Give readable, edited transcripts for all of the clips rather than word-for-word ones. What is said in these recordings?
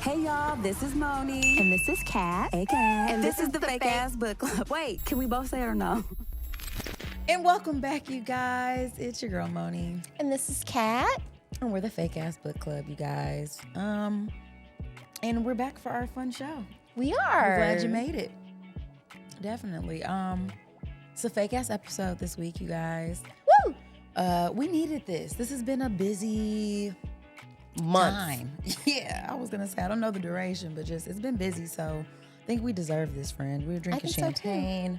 Hey y'all, this is Moni. And this is Kat. Hey Kat. And this is the Fake Ass Book Club. Wait, can we both say it or no? And welcome back, you guys. It's your girl, Moni. And this is Kat. And we're the Fake Ass Book Club, you guys. And we're back for our fun show. We are. We're glad you made it. Definitely. It's a fake ass episode this week, you guys. Woo! We needed this. This has been a busy time. Yeah, I was gonna say I don't know the duration, but just it's been busy, so I think we deserve this, friend. We're drinking champagne.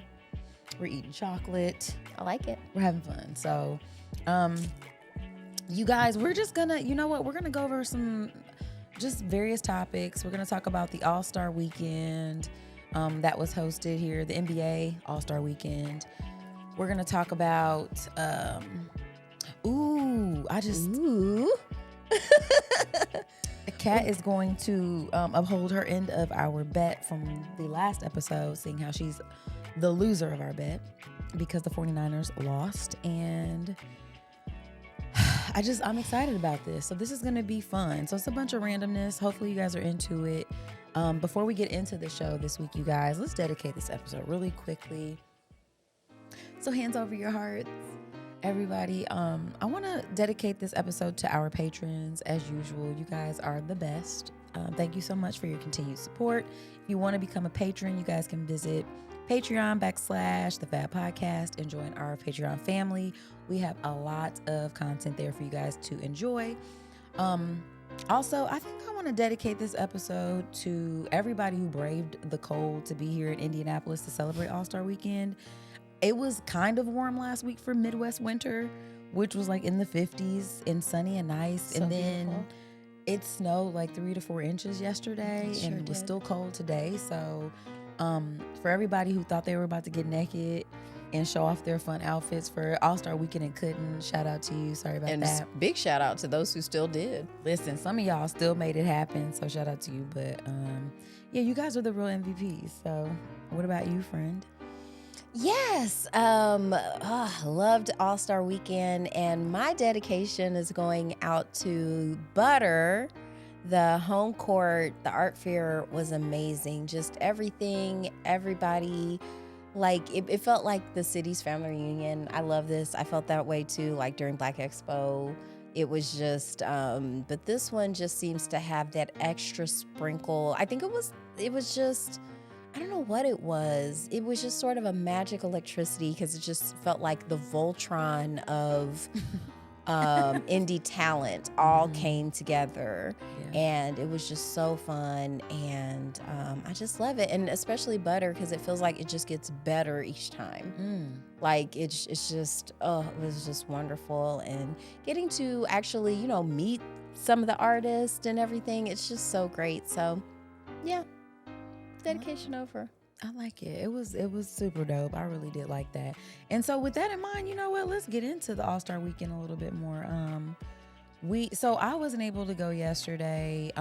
We're eating chocolate. I like it. We're having fun. So, you guys, we're just gonna, you know what? We're gonna go over some just various topics. We're gonna talk about the All-Star Weekend that was hosted here, the NBA All-Star Weekend. We're gonna talk about, Kat is going to uphold her end of our bet from the last episode, seeing how she's the loser of our bet because the 49ers lost. And I'm excited about this. So this is going to be fun. So it's a bunch of randomness. Hopefully you guys are into it. Before we get into the show this week, you guys, let's dedicate this episode really quickly. So hands over your hearts. Everybody, I want to dedicate this episode to our patrons. As usual, you guys are the best. Thank you so much for your continued support. If you want to become a patron, you guys can visit Patreon.com/The Fab Podcast and join our Patreon family. We have a lot of content there for you guys to enjoy. Also, I think I want to dedicate this episode to everybody who braved the cold to be here in Indianapolis to celebrate All-Star Weekend. It was kind of warm last week for Midwest winter, which was like in the 50s and sunny and nice. So and then beautiful. It snowed like 3 to 4 inches yesterday, It sure and it was did. still cold today. So for everybody who thought they were about to get naked and show off their fun outfits for All-Star Weekend and couldn't, shout out to you. Sorry about And that. big shout out to those who still did. Listen, some of y'all still made it happen, so shout out to you. But yeah, you guys are the real MVPs. So what about you, friend? Yes. Loved All-Star Weekend, and my dedication is going out to Butter. The home court, the art fair was amazing. Just everything, everybody, like it felt like the city's family reunion. I love this. I felt that way too, like during Black Expo. It was just, but this one just seems to have that extra sprinkle. I think it was just, I don't know what it was. It was just sort of a magic electricity because it just felt like the Voltron of indie talent all came together. Yeah. And it was just so fun. And I just love it. And especially Butter, because it feels like it just gets better each time. Like it's just, it was just wonderful. And getting to actually, meet some of the artists and everything, it's just so great. So yeah. Dedication over. I like it. It was super dope. I really did like that. And so with that in mind, you know what? Let's get into the All-Star Weekend a little bit more. So I wasn't able to go yesterday.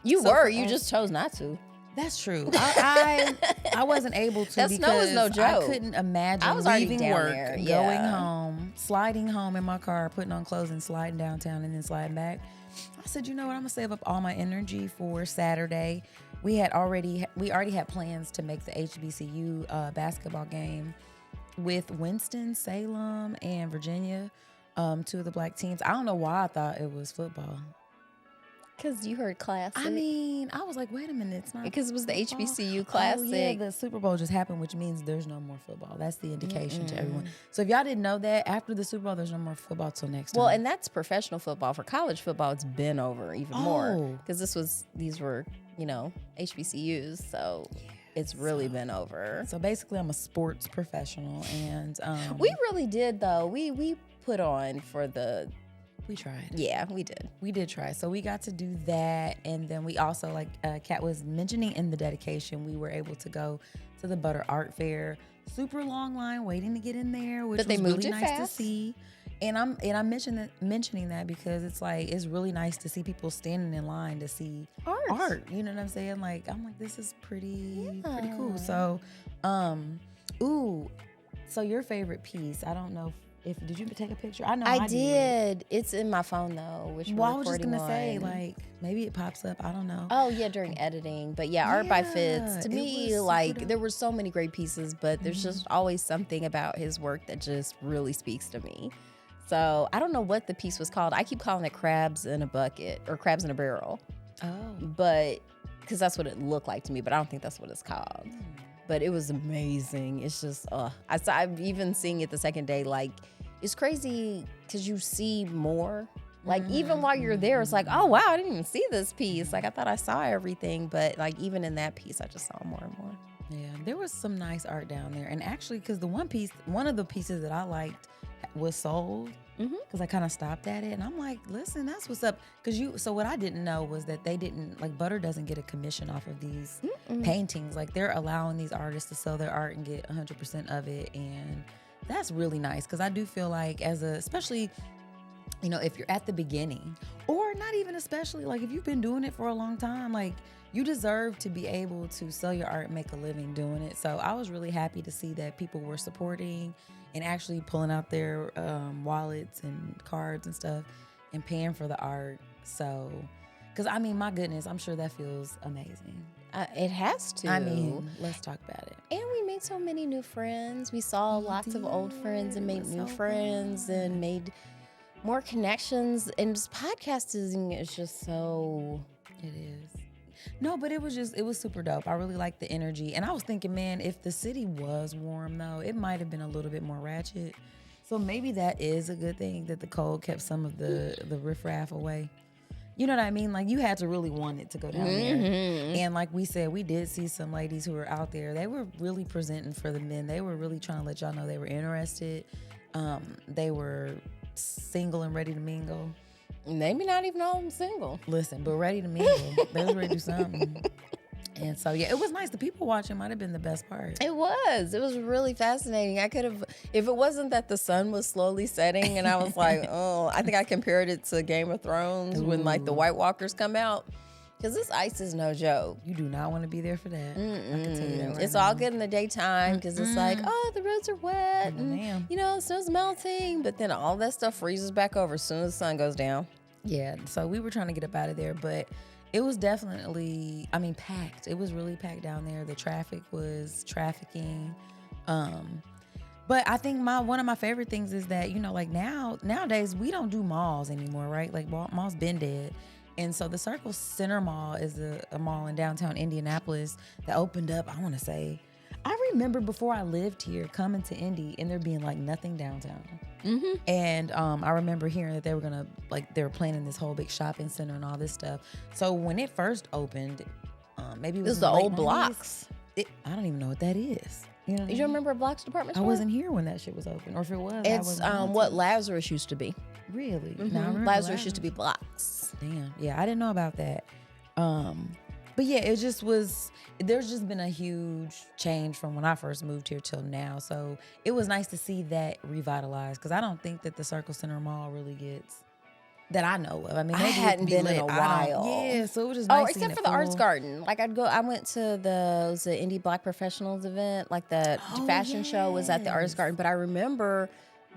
You So were. for You all- just chose not to. That's true. I wasn't able to That snow is because no I joke. couldn't imagine I was already leaving down work, there, going yeah. home, sliding home in my car, putting on clothes and sliding downtown and then sliding back. I said, you know what? I'm gonna save up all my energy for Saturday. We already had plans to make the HBCU basketball game with Winston-Salem and Virginia, two of the black teams. I don't know why I thought it was football. Because you heard Classic. I mean, I was like, wait a minute, it's not because it was the football. HBCU Oh, Classic. yeah, the Super Bowl just happened, which means there's no more football. That's the indication to everyone. So if y'all didn't know that, after the Super Bowl, there's no more football till next time. Well, and that's professional football. For college football, it's been over even more. Oh. Because these were, HBCUs. So it's really been over. So basically, I'm a sports professional, and We really did, though. We put on for the... we tried. Yeah, we did. We did try. So we got to do that. And then we also, like Kat was mentioning in the dedication, we were able to go to the Butter Art Fair. Super long line waiting to get in there, which But they was moved really it nice fast. to see. And I'm mentioning that because it's really nice to see people standing in line to see art. You know what I'm saying? I'm like, this is pretty cool. So, so your favorite piece, I don't know Did you take a picture? I know I did. It's in my phone though, which Well, I we're was just recording gonna say, on. like, maybe it pops up. I don't know. Oh yeah, during editing. But yeah, art by Fitz. To it me, was super like dope. there were so many great pieces, but there's just always something about his work that just really speaks to me. So I don't know what the piece was called. I keep calling it Crabs in a Bucket or Crabs in a Barrel. Oh. But because that's what it looked like to me, but I don't think that's what it's called. But it was amazing. It's just, I'm even seeing it the second day. Like, it's crazy because you see more. Like, even while you're there, it's like, oh, wow, I didn't even see this piece. Like, I thought I saw everything. But, like, even in that piece, I just saw more and more. Yeah, there was some nice art down there. And actually, because one of the pieces that I liked was sold. Because I kind of stopped at it. And I'm like, listen, that's what's up. So what I didn't know was that they didn't, like, Butter doesn't get a commission off of these paintings. Like, they're allowing these artists to sell their art and get 100% of it. And that's really nice. Because I do feel like especially, you know, if you're at the beginning, or not even especially, like, if you've been doing it for a long time, like, you deserve to be able to sell your art and make a living doing it. So I was really happy to see that people were supporting and actually pulling out their wallets and cards and stuff and paying for the art. So, because I mean, my goodness, I'm sure that feels amazing. It has to. I mean, let's talk about it. And we made so many new friends. We saw lots of old friends and made new friends and made more connections. And just podcasting is just so... It is. No, but it was super dope. I really liked the energy. And I was thinking, man, if the city was warm, though, it might have been a little bit more ratchet. So maybe that is a good thing that the cold kept some of the riffraff away. You know what I mean? Like, you had to really want it to go down there. And like we said, we did see some ladies who were out there. They were really presenting for the men. They were really trying to let y'all know they were interested. They were single and ready to mingle. Maybe not even all of them single. Listen, but ready to mingle. They was ready to do something. And so, yeah, it was nice. The people watching might have been the best part. It was. It was really fascinating. I could have, if it wasn't that the sun was slowly setting and I was like, oh, I think I compared it to Game of Thrones when like the White Walkers come out. Because this ice is no joke. You do not want to be there for that. I can tell you that right It's now. all good in the daytime because it's like, oh, the roads are wet and, you know, snow's melting. But then all that stuff freezes back over as soon as the sun goes down. Yeah, so we were trying to get up out of there, but it was definitely, I mean, packed. It was really packed down there. The traffic was trafficking. But I think one of my favorite things is that, you know, like nowadays we don't do malls anymore, right? Like malls been dead. And so the Circle Center Mall is a mall in downtown Indianapolis that opened up, I want to say, I remember before I lived here coming to Indy and there being like nothing downtown. And I remember hearing that they were planning this whole big shopping center and all this stuff. So when it first opened, maybe it was the in late old 90s. Blocks. I don't even know what that is. You know what I You mean? remember Blocks department I store? wasn't here when that shit was open, or if it was, I It's wasn't what Lazarus used to be. really. Now, I remember Lazarus used to be Blocks. Damn. Yeah, I didn't know about that. But yeah, it just was, there's just been a huge change from when I first moved here till now. So it was nice to see that revitalized because I don't think that the Circle Center Mall really gets, that I know of. I mean, I maybe it hadn't be been lit. in a I don't- while. Yeah, so it was just nice. Except for the Arts Garden. Like I went to the Indie Black Professionals event. Like the fashion show was at the Arts Garden. But I remember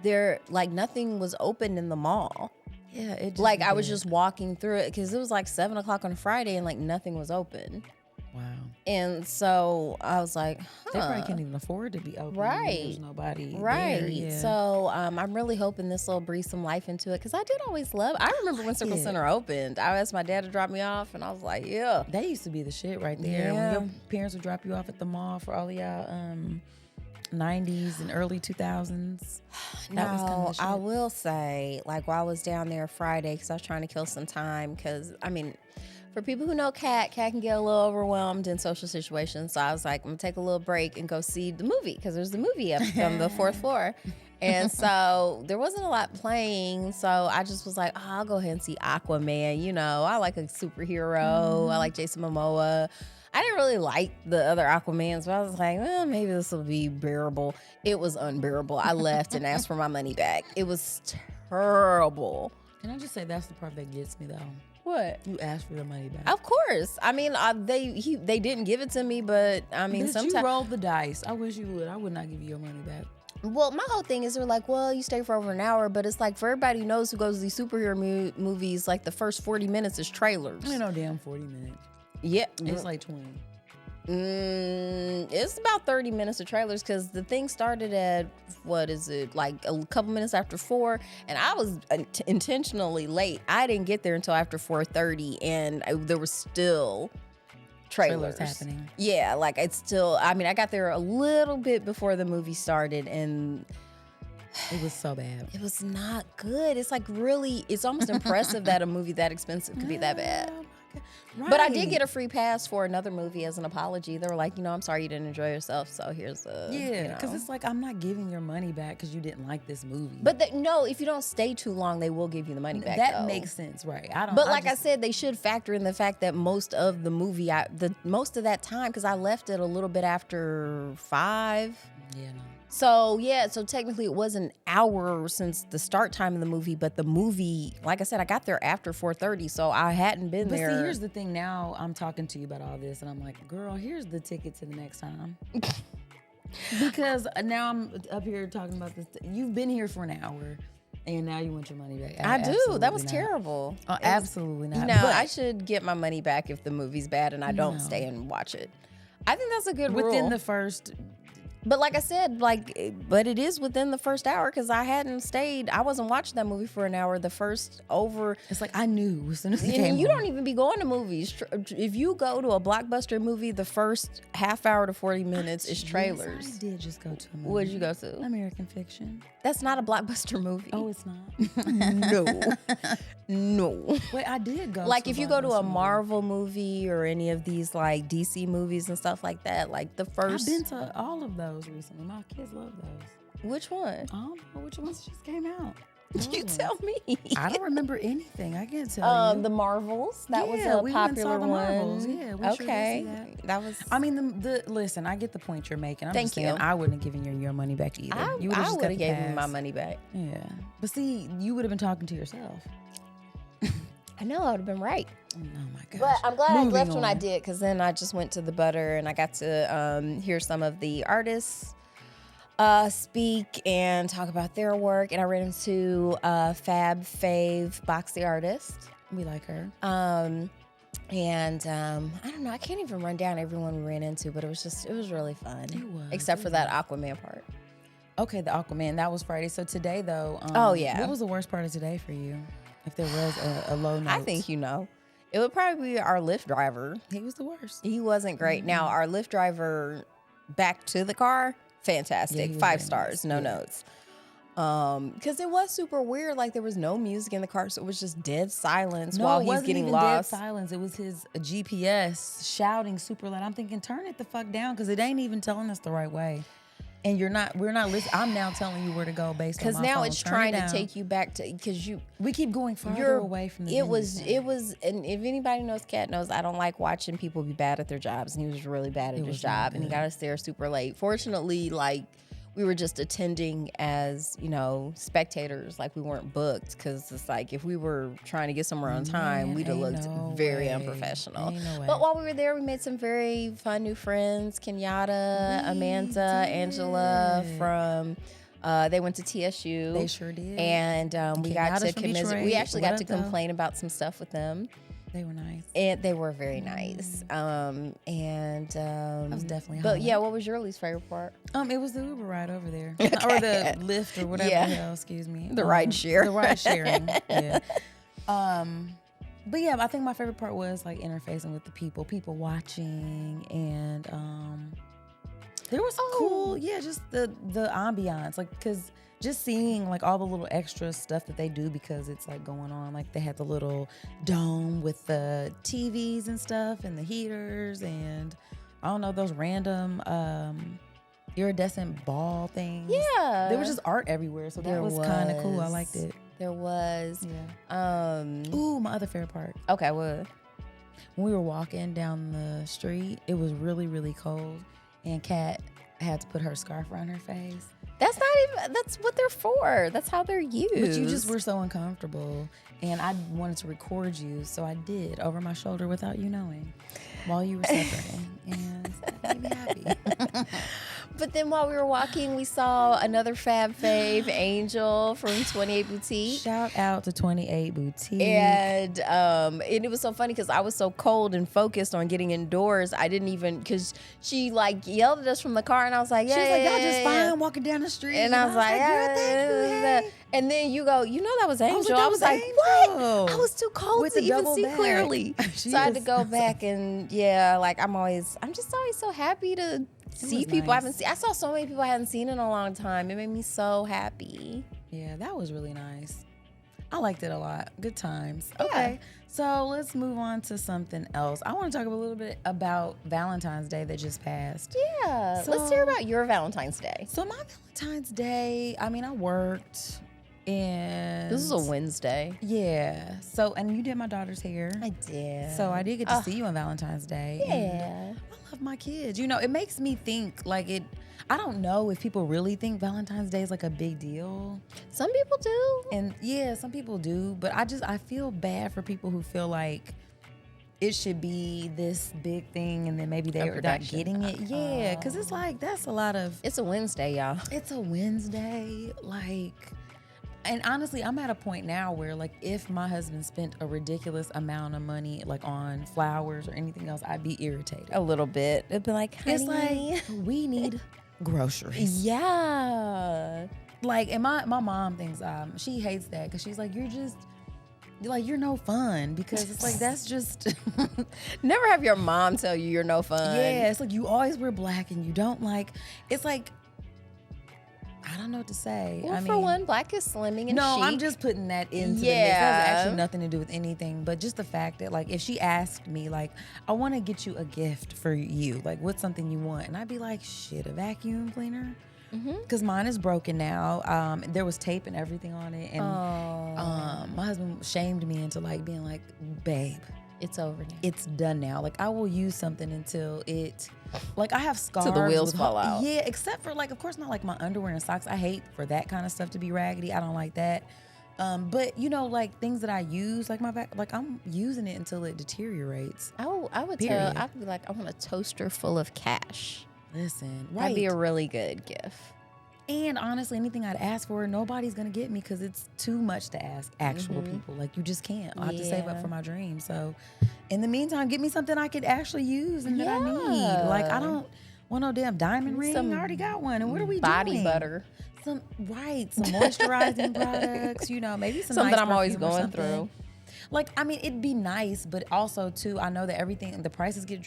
there, like nothing was open in the mall. Yeah, it just Like I was did. just walking through it because it was like 7 o'clock on a Friday and like nothing was open. Wow. And so I was like, They probably can't even afford to be open. when Right. There's nobody Right. there. Yeah. So I'm really hoping this will breathe some life into it because I did always love. I remember when Circle it. Center opened. I asked my dad to drop me off, and I was like, yeah. That used to be the shit right there. Yeah. When your parents would drop you off at the mall for all of y'all 90s and early 2000s. That was kind of the shit. I will say, like while I was down there Friday, because I was trying to kill some time. Because I mean, for people who know Kat can get a little overwhelmed in social situations. So I was like, I'm gonna take a little break and go see the movie because there's the movie up on the fourth floor. And so there wasn't a lot playing. So I just was like, oh, I'll go ahead and see Aquaman. You know, I like a superhero. I like Jason Momoa. I didn't really like the other Aquamans, but I was like, well, maybe this will be bearable. It was unbearable. I left and asked for my money back. It was terrible. Can I just say that's the part that gets me though? What? You asked for your money back. Of course. I mean, they didn't give it to me, but I mean, Bitch, sometimes. you rolled the dice. I wish you would. I would not give you your money back. Well, my whole thing is they're like, well, you stay for over an hour, but it's like for everybody who knows who goes to these superhero movies, like the first 40 minutes is trailers. Ain't no damn 40 minutes. Yeah. It's like 20. It's about 30 minutes of trailers because the thing started at, what is it, like a couple minutes after 4, and I was intentionally late. I didn't get there until after 4:30, and there was still trailers happening. Yeah, like it's still, I mean, I got there a little bit before the movie started, and it was so bad. it was not good. It's like really, it's almost impressive that a movie that expensive could be that bad. Right. But I did get a free pass for another movie as an apology. They were like, I'm sorry you didn't enjoy yourself, so here's a, Yeah, because it's like, I'm not giving your money back because you didn't like this movie. But no, if you don't stay too long, they will give you the money back. That though. makes sense, right? But like I said, they should factor in the fact that most of the movie, most of that time, because I left it a little bit after 5. Yeah, no. So technically it was an hour since the start time of the movie, but the movie, like I said, I got there after 4:30, so I hadn't been there. But see, here's the thing. Now I'm talking to you about all this, and I'm like, girl, here's the ticket to the next time. Because now I'm up here talking about this. You've been here for an hour, and now you want your money back. I do. That was not. terrible. Oh, absolutely not. No, But I should get my money back if the movie's bad and I don't stay and watch it. I think that's a good rule. within the first. But like I said, but it is within the first hour because I hadn't stayed. I wasn't watching that movie for an hour. The first over. It's like I knew as soon as it And came you on. don't even be going to movies. If you go to a blockbuster movie, the first half hour to 40 minutes is trailers. Yes, I did just go to a movie. What did you go to? American Fiction. That's not a blockbuster movie. Oh, it's not. No. Wait, I did go. Like to if you go to a blockbuster movie. Marvel movie or any of these like DC movies and stuff like that, like the first. I've been to all of those recently. My kids love those. Which one? I don't know which ones just came out. You tell me. I don't remember anything. I can't tell you. The Marvels. That was Yeah, a we went and saw popular the one. Marvels. Yeah, we sure did okay. see That was. I mean, listen, I get the point you're making. I'm Thank just saying, you. I wouldn't have given you your money back either. I You would just got have the gave me my pass. money back. Yeah. But see, you would have been talking to yourself. I know I would have been right. Oh my gosh. But I'm glad I Moving left when I on. did, because then I just went to the Butter and I got to hear some of the artists speak and talk about their work. And I ran into Fab Fave, Box the Artist. We like her. And I don't know, I can't even run down everyone we ran into, but it was really fun. It was. Except for that Aquaman part. Okay, the Aquaman. That was Friday. So today, though. Oh, yeah. What was the worst part of today for you? If there was a low note. I think you know. It would probably be our Lyft driver. he was the worst. He wasn't great. Now, our Lyft driver back to the car, fantastic. Yeah, he was 5 very stars, nice. no Yeah. notes. Because it was super weird. Like there was no music in the car, so it was just dead silence No, while it he's wasn't getting even lost. dead silence. It was his GPS shouting super loud. I'm thinking, turn it the fuck down because it ain't even telling us the right way. And we're not listening. I'm now telling you where to go based on my Because now phone. it's Turn trying it to down. take you back to, because We keep going farther you're away from the it was venue. and if anybody knows Kat knows I don't like watching people be bad at their jobs, and he was really bad at his was not job and he good. got us there super late. Fortunately, like we were just attending as, spectators, like we weren't booked, because it's like if we were trying to get somewhere on time, Man, we'd have ain't looked no very way. unprofessional. Ain't no way. But while we were there, we made some very fun new friends. Kenyatta, We Amanda, did. Angela from they went to TSU. They sure did. And we got Kenyatta's to from commiserate. Detroit. We actually What got up, to though? complain about some stuff with them, They were nice. and they were very nice. That was definitely But home. yeah, what was your least favorite part? It was the Uber ride over there, or the Lyft, or whatever Yeah. the hell. Excuse me, The ride share. the ride sharing. Yeah. But yeah, I think my favorite part was like interfacing with the people watching, and there was cool, just the ambiance, like because just seeing like all the little extra stuff that they do because it's like going on. Like they had the little dome with the TVs and stuff and the heaters, and I don't know, those random iridescent ball things. Yeah, There was just art everywhere, so that There was kind of cool. I was. liked it. there was. Yeah. Ooh, my other favorite part. Okay, what? When we were walking down the street, it was really, really cold, and Kat had to put her scarf around her face. That's not even. That's what they're for. That's how they're used. But you just were so uncomfortable, and I wanted to record you, so I did over my shoulder without you knowing, while you were suffering, and that made me happy. But then while we were walking, we saw another Fab Fave, Angel from 28 Boutique. Shout out to 28 Boutique. And it was so funny because I was so cold and focused on getting indoors. I didn't even, because she like yelled at us from the car, and I was like, yeah. She was like, y'all just yeah. fine walking down the street. And I was like, girl, thank you. Hey. And then you go, that was Angel. I was like, that was Angel. what? I was too cold With to the even double see bag. clearly. She So I had to is- go back and like I'm just always so happy to see was people nice. I haven't seen. I saw so many people I hadn't seen in a long time. It made me so happy. Yeah, that was really nice. I liked it a lot. Good times. Yeah. Okay, so let's move on to something else. I want to talk a little bit about Valentine's Day that just passed. Yeah. So- Let's hear about your Valentine's Day. So my Valentine's Day, I mean, I worked and... This is a Wednesday. Yeah. So, and you did my daughter's hair. I did. So I did get to see you on Valentine's Day. And Yeah. I love my kids. It makes me think I don't know if people really think Valentine's Day is like a big deal. Some people do. And yeah, some people do, but I feel bad for people who feel like it should be this big thing and then maybe they're not production. getting it. Yeah, because it's like, that's a lot of, It's a Wednesday, y'all. it's a Wednesday. And honestly, I'm at a point now where if my husband spent a ridiculous amount of money on flowers or anything else, I'd be irritated. A little bit. It'd be like, honey. It's like, we need groceries. Yeah. And my mom thinks she hates that because she's like, you're no fun, because it's like that's just Never have your mom tell you you're no fun. yeah, it's like you always wear black and you don't it's like I don't know what to say. Well, I for mean, one, black is slimming and no, chic. I'm just putting that into the mix. That Yeah. has actually nothing to do with anything, but just the fact that if she asked me I want to get you a gift for you, what's something you want, and I'd be like, shit, a vacuum cleaner. Because mine is broken now. There was tape and everything on it, and my husband shamed me into being like, babe, It's over now. it's done now. I will use something until it, I have scars. Till the wheels with fall out. Yeah, except for of course not my underwear and socks. I hate for that kind of stuff to be raggedy. I don't like that. But things that I use, I'm using it until it deteriorates. I would Period. I'd be like, I want a toaster full of cash. Listen, right. That'd be a really good gift. And honestly, anything I'd ask for, nobody's gonna get me because it's too much to ask actual people. You just can't. I have to save up Yeah. for my dream. So, in the meantime, get me something I could actually use and that I need. Yeah. I don't want no damn diamond ring. Some I already got one. And what are we Body doing? butter. Some moisturizing products. Maybe some Something nice I'm always perfume or going something. through. It'd be nice, but also too, I know that the prices get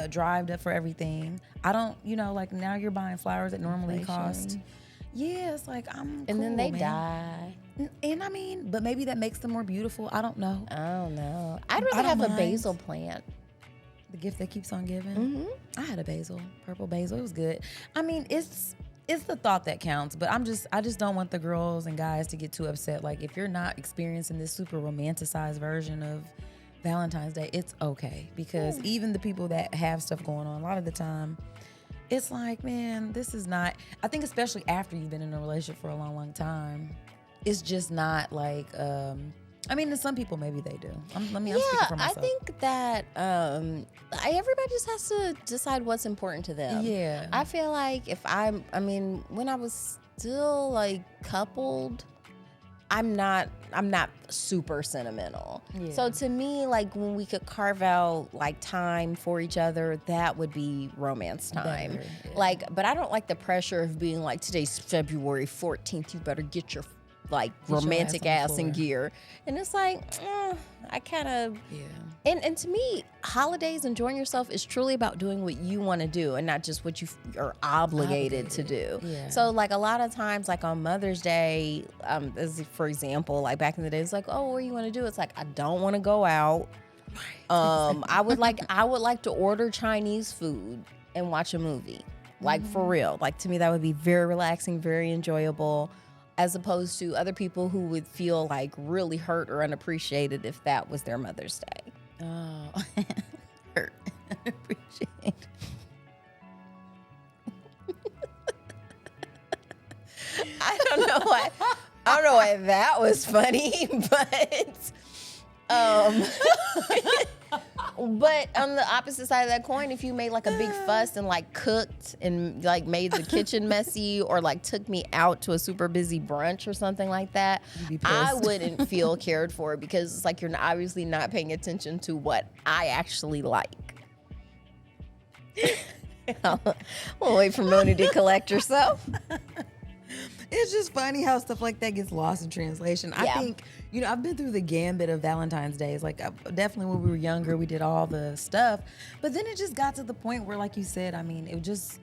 drived up for everything. I don't, now you're buying flowers that normally cost. Yeah, it's I'm And then cool, they man. die. And I mean, but maybe that makes them more beautiful. I don't know. I don't know. I'd I rather don't have a mind. basil plant. The gift that keeps on giving. Mm-hmm. I had a purple basil. It was good. I mean, it's the thought that counts, but I just don't want the girls and guys to get too upset. If you're not experiencing this super romanticized version of Valentine's Day, it's okay, because even the people that have stuff going on, a lot of the time, it's man, this is not, I think especially after you've been in a relationship for a long, long time, it's just not I mean, to some people, maybe they do. I'm speaking for myself. I think that everybody just has to decide what's important to them. Yeah. I feel like when I was still coupled, I'm not super sentimental. Yeah. So to me, when we could carve out time for each other, that would be romance time. Better, yeah. But I don't like the pressure of being today's February 14th, you better get your romantic your ass ass on the in floor. gear. And it's I kind of Yeah. and to me, holidays, enjoying yourself is truly about doing what you want to do and not just what you are obligated to do. Yeah. So a lot of times, on Mother's Day, as for example, back in the day, it's oh, what do you want to do? It's I don't want to go out. I would like to order Chinese food and watch a movie. For real. To me, that would be very relaxing, very enjoyable, as opposed to other people who would feel really hurt or unappreciated if that was their Mother's Day. Oh, hurt. Appreciate. I don't know why that was funny, but But on the opposite side of that coin, if you made like a big fuss and like cooked and like made the kitchen messy or like took me out to a super busy brunch or something like that, I wouldn't feel cared for because it's like you're obviously not paying attention to what I actually like. We'll wait for Moni to collect herself. It's just funny how stuff like that gets lost in translation. I think, I've been through the gambit of Valentine's Days. Like, definitely when we were younger, we did all the stuff. But then it just got to the point where, like you said, I mean, it just,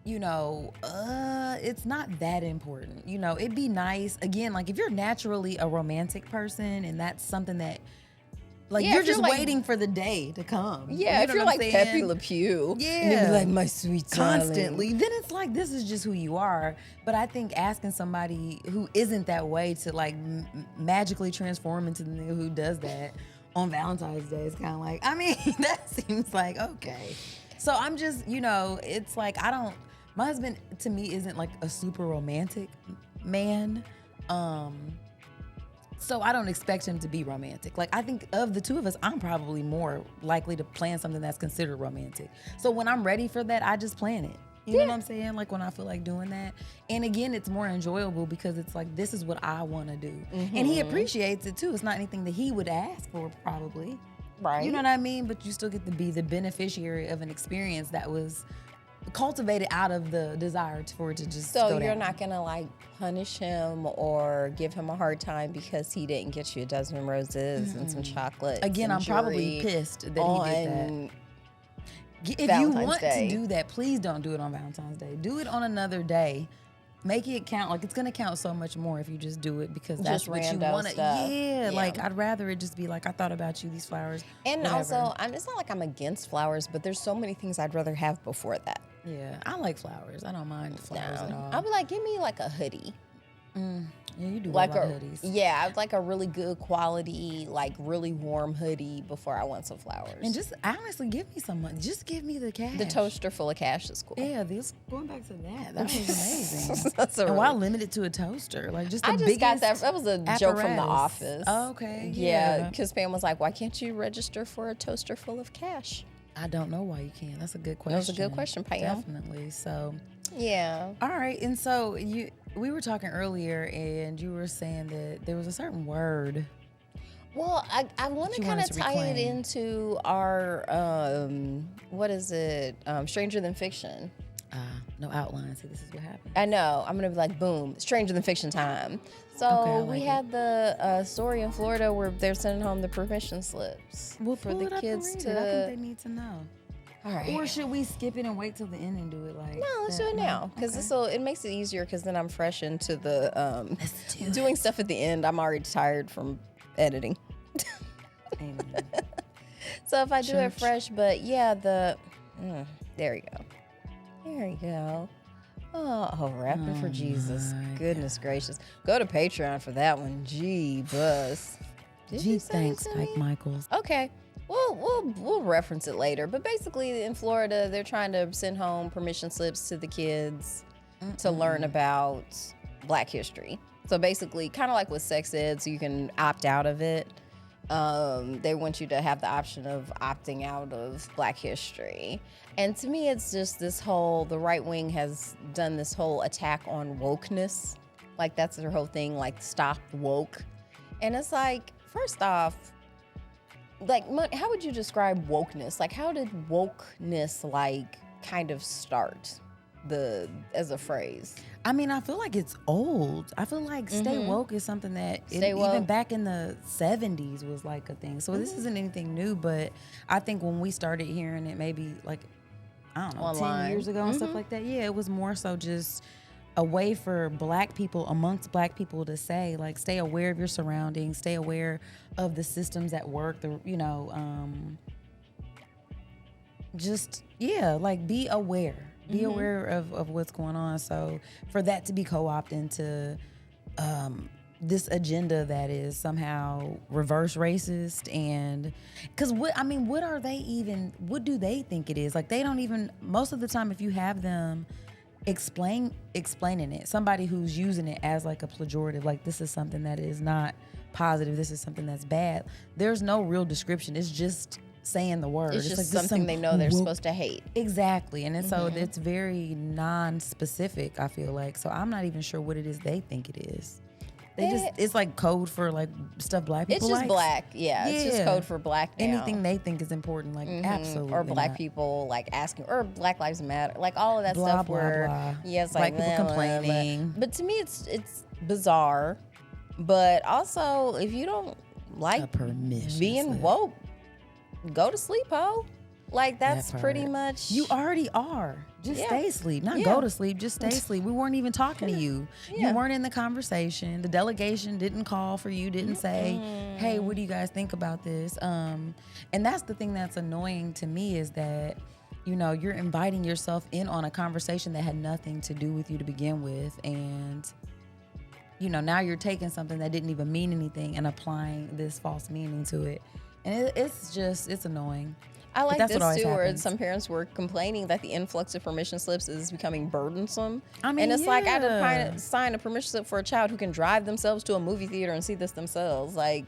it's not that important. It'd be nice. Again, like, if you're naturally a romantic person and that's something that, like, you're just waiting for the day to come. Yeah, if you're like Pepe Le Pew. Yeah. And you'd be like, my sweet constantly. darling. Then it's like, this is just who you are. But I think asking somebody who isn't that way to like magically transform into the nigga who does that on Valentine's Day is kind of like, I mean, that seems like, okay. So I'm just, it's like, my husband to me isn't like a super romantic man. So I don't expect him to be romantic. Like, I think of the two of us, I'm probably more likely to plan something that's considered romantic. So when I'm ready for that, I just plan it. You know what I'm saying? Like, when I feel like doing that. And again, it's more enjoyable because it's like, this is what I want to do. Mm-hmm. And he appreciates it too. It's not anything that he would ask for probably. Right. You know what I mean? But you still get to be the beneficiary of an experience that was cultivated out of the desire for it to just so go you're down. not gonna like punish him or give him a hard time because he didn't get you a dozen roses and some chocolate. Again, I'm probably pissed that he did that. If you want to do that, please don't do it on Valentine's Day. Do it on another day. Make it count. Like, it's going to count so much more if you just do it because that's just what you want to. Yeah, like, I'd rather it just be like, I thought about you, these flowers. And whatever. also, it's not like I'm against flowers, but there's so many things I'd rather have before that. Yeah, I like flowers. I don't mind flowers at all. I'll be like, give me like a hoodie. Yeah, you do like a lot of hoodies. Yeah, I'd like a really good quality, like really warm hoodie before I want some flowers. And just honestly, give me some money. Just give me the cash. The toaster full of cash is cool. Yeah, going back to that was amazing. And why limit it to a toaster? Like, just the I just biggest got that. That was a joke from The Office. Oh, okay. Yeah, because Pam was like, why can't you register for a toaster full of cash? I don't know why you can't. That's a good question. That was a good question, Pam. Definitely. So, yeah. All right. And so we were talking earlier, and you were saying that there was a certain word. Well, I want to kind of tie it into our what is it? Stranger Than Fiction. No outline. See, this is what happened. I know. I'm gonna be like, boom, Stranger Than Fiction time. So we had the story in Florida where they're sending home the permission slips for the kids to. I think they need to know. All right. Or should we skip it and wait till the end and do it like? No, let's do it now because it makes it easier because then I'm fresh into the doing stuff at the end. I'm already tired from editing. Amen. So if I do it fresh, but yeah, there you go. There you go. Oh, rapping for Jesus. Goodness gracious. Go to Patreon for that one. Gee, buzz. Gee, thanks, Mike Michaels. Okay. We'll reference it later. But basically in Florida, they're trying to send home permission slips to the kids to learn about Black history. So basically, kind of like with sex ed, so you can opt out of it. They want you to have the option of opting out of Black history. And to me, it's just the right wing has done this whole attack on wokeness. Like, that's their whole thing, like, stop woke. And it's like, first off, like, how would you describe wokeness? Like, how did wokeness, like, kind of start as a phrase? I mean, I feel like it's old. I feel like stay woke is something that even back in the 70s was like a thing. So this isn't anything new, but I think when we started hearing it maybe like, I don't know, online. 10 years ago and stuff like that, yeah, it was more so just a way for Black people, amongst Black people, to say, like, stay aware of your surroundings, stay aware of the systems at work, just, like, be aware. Be aware of what's going on. So for that to be co-opted into this agenda that is somehow reverse racist, and because what do they think it is? Like, they don't even, most of the time, if you have them explaining it, somebody who's using it as like a pejorative, like, this is something that is not positive, this is something that's bad, there's no real description. It's just saying the word. It's just like something they know they're supposed to hate. Exactly. And so it's very non-specific, I feel like. So I'm not even sure what it is they think it is. It's like code for like stuff black people It's just likes. black. Yeah. It's just code for black now. Anything they think is important, like absolutely. Or black not. people like asking, or Black Lives Matter, like all of that Blah, stuff blah, where, blah. yeah, it's like Black people blah, blah, blah. complaining. But to me, it's bizarre. But also, if you don't like being slip. woke, go to sleep, ho. Like, that's That pretty part. much. You already are. Just stay asleep. Not go to sleep. Just stay asleep. We weren't even talking to you. Yeah. You weren't in the conversation. The delegation didn't call for you, didn't say, hey, what do you guys think about this? And that's the thing that's annoying to me is that, you know, you're inviting yourself in on a conversation that had nothing to do with you to begin with. And, you know, now you're taking something that didn't even mean anything and applying this false meaning to it. And it's annoying. I like that's this what always too, where happens. some parents were complaining that the influx of permission slips is becoming burdensome. I mean, and it's like I had yeah. to sign a permission slip for a child who can drive themselves to a movie theater and see this themselves. Like,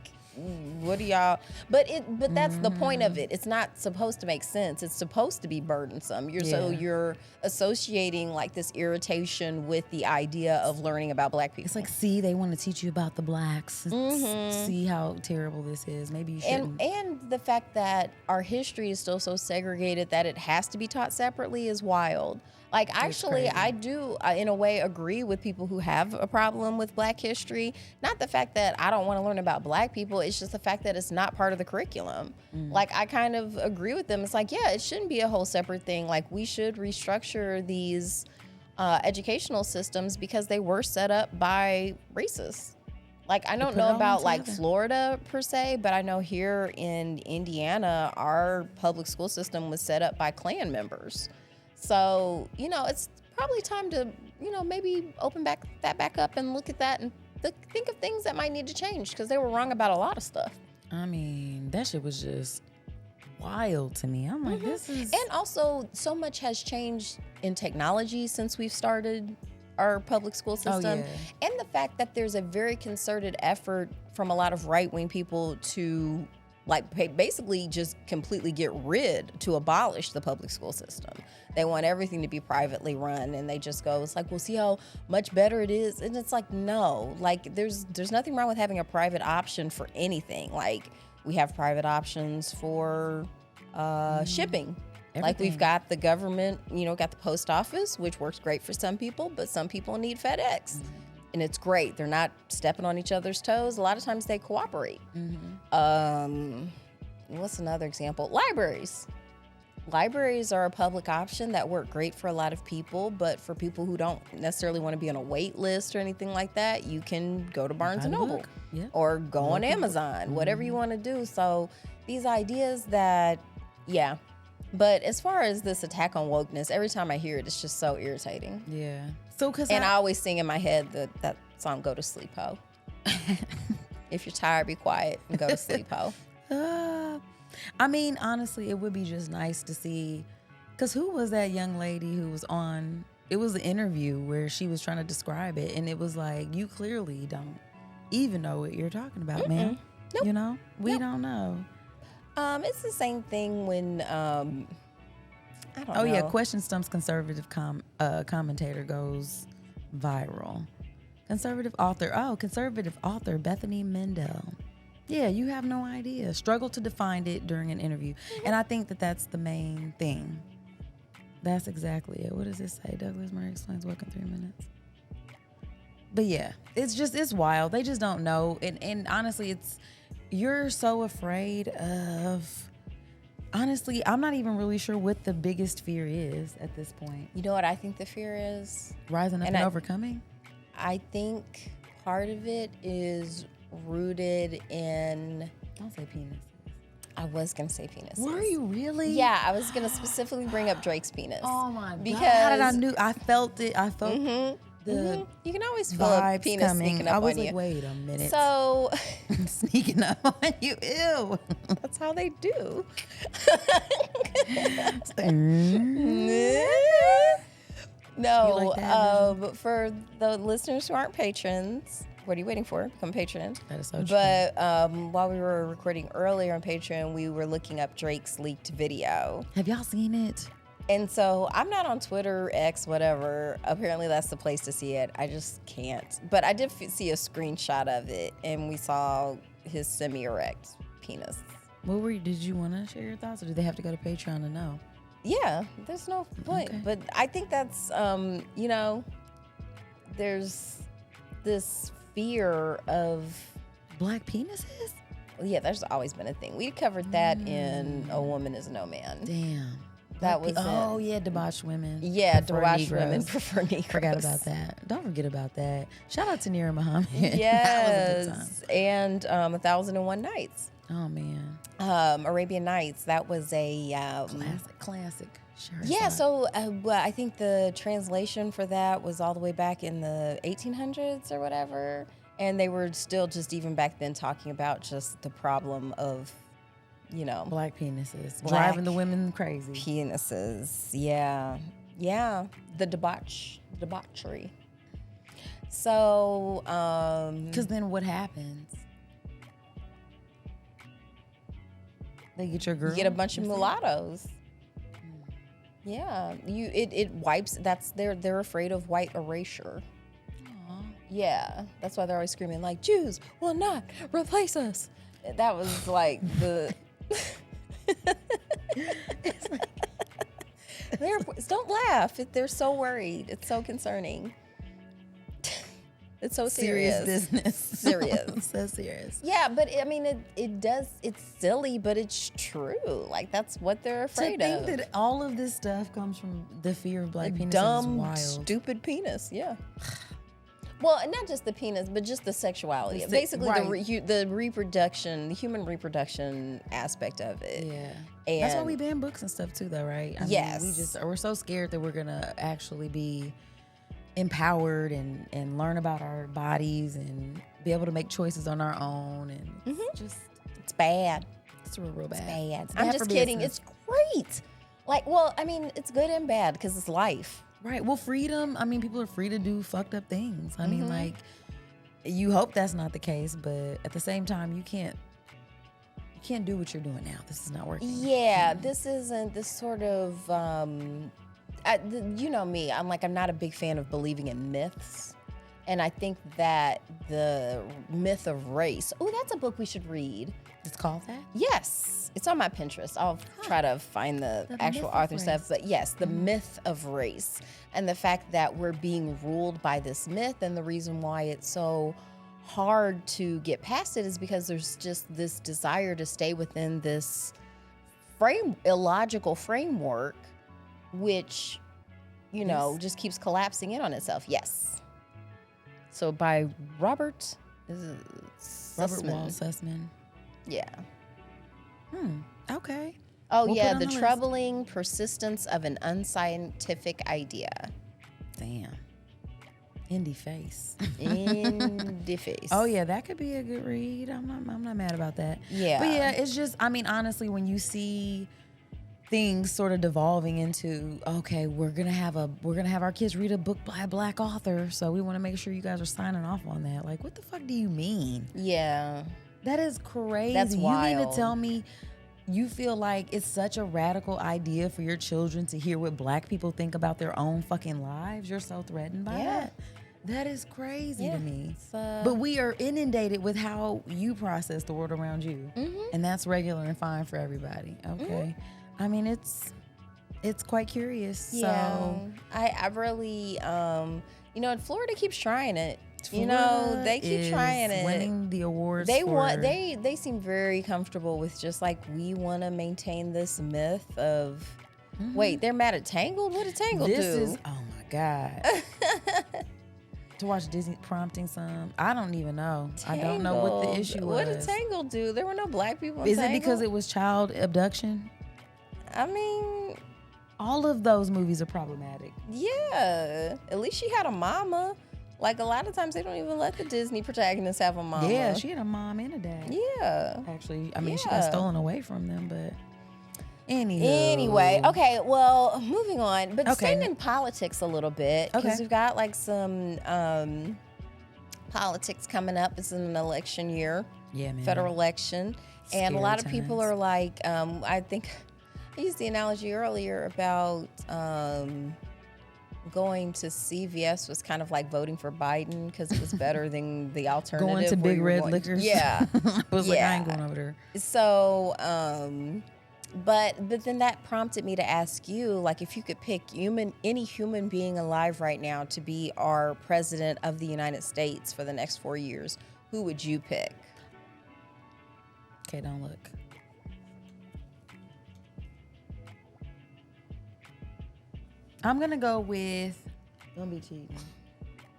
what do y'all? But that's the point of it. It's not supposed to make sense. It's supposed to be burdensome. So you're associating like this irritation with the idea of learning about black people. It's like, see, they want to teach you about the blacks. See how terrible this is. Maybe you shouldn't. And the fact that our history is still so segregated that it has to be taught separately is wild. Like, actually, I do, in a way, agree with people who have a problem with black history. Not the fact that I don't want to learn about black people. It's just the fact that it's not part of the curriculum. Like, I kind of agree with them. It's like, yeah, it shouldn't be a whole separate thing. Like, we should restructure these educational systems because they were set up by racists. Like, I don't know about like Florida per se, but I know here in Indiana, our public school system was set up by Klan members. So, you know, it's probably time to, you know, maybe open that back up and look at that and think of things that might need to change because they were wrong about a lot of stuff. I mean, that shit was just wild to me. I'm like, this is... And also, so much has changed in technology since we've started our public school system. And the fact that there's a very concerted effort from a lot of right-wing people to like basically just completely to abolish the public school system. They want everything to be privately run, and they just go, it's like, we'll see how much better it is. And it's like, no, like there's nothing wrong with having a private option for anything. Like, we have private options for shipping. Everything. Like, we've got the government, you know, got the post office, which works great for some people, but some people need FedEx. And it's great. They're not stepping on each other's toes. A lot of times they cooperate. What's another example? Libraries. Libraries are a public option that work great for a lot of people, but for people who don't necessarily want to be on a wait list or anything like that, you can go to Barnes & Noble or go on Amazon, whatever you want to do. So these ideas that, but as far as this attack on wokeness, every time I hear it, it's just so irritating. Yeah. So, I always sing in my head that song, Go to Sleep, Ho. If you're tired, be quiet and go to sleep, ho. I mean, honestly, it would be just nice to see, because who was that young lady who was on, it was an interview where she was trying to describe it, and it was like, you clearly don't even know what you're talking about, man. Nope. You know? We don't know. It's the same thing when, I don't know. Oh, yeah, Question Stump's conservative commentator goes viral. Conservative author Bethany Mendel. Yeah, you have no idea. Struggled to define it during an interview. And I think that that's the main thing. That's exactly it. What does it say? Douglas Murray explains woke in 3 minutes. But yeah, it's wild. They just don't know. And honestly, you're so afraid of, honestly, I'm not even really sure what the biggest fear is at this point. You know what I think the fear is? Rising up and overcoming? I think part of it is rooted in... Don't say penis. I was going to say penis. Were you really? Yeah, I was going to specifically bring up Drake's penis. Oh my God. Because How did I knew? I felt it. I felt the You can always feel a penis coming. sneaking up I was on like, you. wait a minute. So... sneaking up on you. Ew. That's how they do. No, like that, but for the listeners who aren't patrons, What are you waiting for? Become a patron. That is so true. But while we were recording earlier on Patreon, we were looking up Drake's leaked video. Have y'all seen it? And so I'm not on Twitter, X, whatever. Apparently that's the place to see it. I just can't. But I did see a screenshot of it, and we saw his semi-erect penis. Did you want to share your thoughts, or do they have to go to Patreon to know? Yeah, there's no point. Okay. But I think that's, there's this fear of Black penises? yeah, there's always been a thing. We covered that in A Woman Is No Man. Damn. That was debauched women. Yeah, prefer debauched Negroes. women prefer Negroes. Forgot about that. Don't forget about that. Shout out to Nira Muhammad. That was a good time. Yes, and 1001 Nights. Oh man, Arabian Nights. That was a classic. Sure. yeah. So I think the translation for that was all the way back in the 1800s or whatever, and they were still just even back then talking about just the problem of, Black penises Black driving the women crazy. penises. Yeah, the debauchery. So, Because then what happens? They get your girl. you get a bunch of mulattoes. Yeah, it wipes. They're afraid of white erasure. Aw. Yeah, that's why they're always screaming like Jews will not replace us. That was like the. Don't laugh. They're so worried. It's so concerning. It's so serious. business. Serious. So serious. Yeah, but I mean, it does. It's silly, but it's true. Like that's what they're afraid to of. think that all of this stuff comes from the fear of Black penises is Dumb, wild. stupid penis. Yeah. Well, and not just the penis, but just the sexuality. The Basically, right. the reproduction, the human reproduction aspect of it. Yeah. And That's why we ban books and stuff too, though, right? I Yes. mean, we're so scared that we're gonna actually be empowered and learn about our bodies and be able to make choices on our own, and it's bad. it's real bad. Bad. It's I'm bad just for kidding. business. It's great. Like, well, I mean, it's good and bad because it's life. Right. Well, freedom. I mean, people are free to do fucked up things. I Mm-hmm. mean, like, you hope that's not the case, but at the same time, you can't do what you're doing now. This is not working. Yeah, this isn't this sort of, you know me, I'm not a big fan of believing in myths. And I think that the myth of race, that's a book we should read. It's called that? Yes, it's on my Pinterest. I'll try to find the actual myth of author stuff. race. But yes, the myth of race and the fact that we're being ruled by this myth, and the reason why it's so hard to get past it is because there's just this desire to stay within this illogical framework, which, just keeps collapsing in on itself. Yes. So by Robert Robert Wall Sussman. Yeah. Okay. Oh, We'll yeah, put it the on the list. troubling persistence of an unscientific idea. Damn. Indie face. In the face. Oh yeah, that could be a good read. I'm not mad about that. Yeah. But yeah, it's just, I mean, honestly, when you see things sort of devolving into, okay, we're gonna have our kids read a book by a Black author, so we want to make sure you guys are signing off on that. Like, what the fuck do you mean? Yeah. That is crazy. That's You mean to wild. tell me you feel like it's such a radical idea for your children to hear what Black people think about their own fucking lives? You're so threatened by that? That is crazy Yeah. to me. It's, But we are inundated with how you process the world around you. And that's regular and fine for everybody. Okay. I mean, it's quite curious. Yeah. So I really, and Florida keeps trying it. Florida they keep is trying it. winning the awards. They seem very comfortable with just like, we want to maintain this myth of, wait, they're mad at Tangled? What did Tangled This do? is, oh my God. To watch Disney prompting some, I don't even know. I don't know what the Tangled. issue was. What did Tangled do? There were no Black people in Is it Tangled? because it was child abduction? I mean, All of those movies are problematic. yeah. At least she had a mama. Like, a lot of times they don't even let the Disney protagonists have a mama. Yeah, she had a mom and a dad. Yeah. Actually, I mean, she got Yeah. stolen away from them, but anywho. Anyway, okay, well, moving on. But Okay. staying in politics a little bit, because Okay. we've got like some politics coming up. It's an election year. Yeah, man. Federal election. And a Scary lot of people times. are like, I think I used the analogy earlier about going to CVS was kind of like voting for Biden because it was better than the alternative. Going to where Big you were Red going- Liquors. Yeah. I was like, I Yeah. ain't going over there. So, but then that prompted me to ask you, like, if you could pick any human being alive right now to be our president of the United States for the next 4 years, who would you pick? Okay, don't look. I'm gonna go with. Don't be cheating.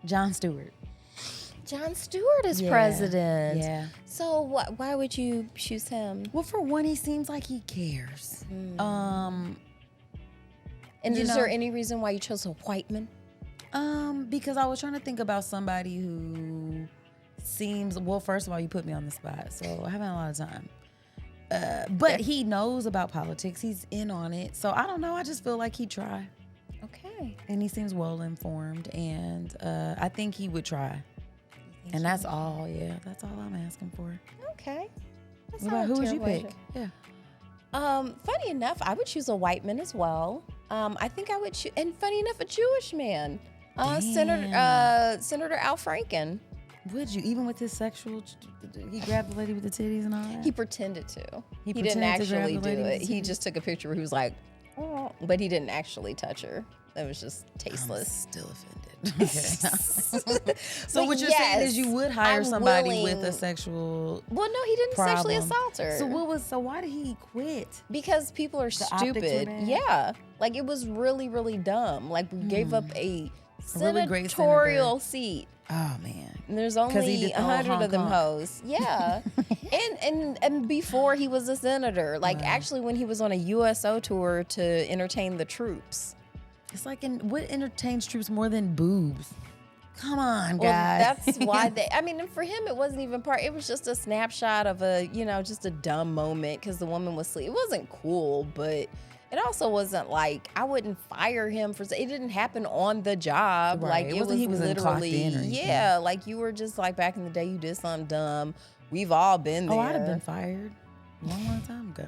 John Stewart. John Stewart is Yeah, president. Yeah. So why would you choose him? Well, for one, he seems like he cares. And you is know- there any reason why you chose a white man? Because I was trying to think about somebody who seems. Well, first of all, you put me on the spot, so I haven't had a lot of time. But he knows about politics. He's in on it. So I don't know. I just feel like he'd try. Okay. And he seems well informed, and I think he would try. And that's all. Yeah, that's all I'm asking for. Okay. That's What not about a who would you terrible pick? idea. Yeah. Funny enough, I would choose a white man as well. I think I would choose, and funny enough, a Jewish man. Senator Al Franken. Would you, even with his sexual? He grabbed the lady with the titties and all that. He pretended to. He He didn't pretended to grab actually the do lady with it. the He titties? just took a picture where he was like, oh, but he didn't actually touch her. That was just I'm tasteless. still offended. Okay. So But what you're saying is you would hire I'm somebody willing- with a sexual Well, no, he didn't sexually problem. assault her. So why did he quit? Because people are optics were stupid. bad? Yeah. Like it was really, really dumb. Like we gave up a really great senatorial seat. Oh man. And there's 'Cause he only did the whole 100 of them honk. hoes. Yeah. and before he was a senator, like Wow. actually when he was on a USO tour to entertain the troops. It's like, what entertains troops more than boobs? Come on, Well, guys. that's why and for him, it wasn't even it was just a snapshot of just a dumb moment because the woman was asleep. It wasn't cool, but it also wasn't like, I wouldn't fire him it didn't happen on the job. Right. Like It it was wasn't he was clocked literally, in or anything. yeah, like you were just like back in the day, you did something dumb. We've all been there. Oh, I'd have been fired a long time ago.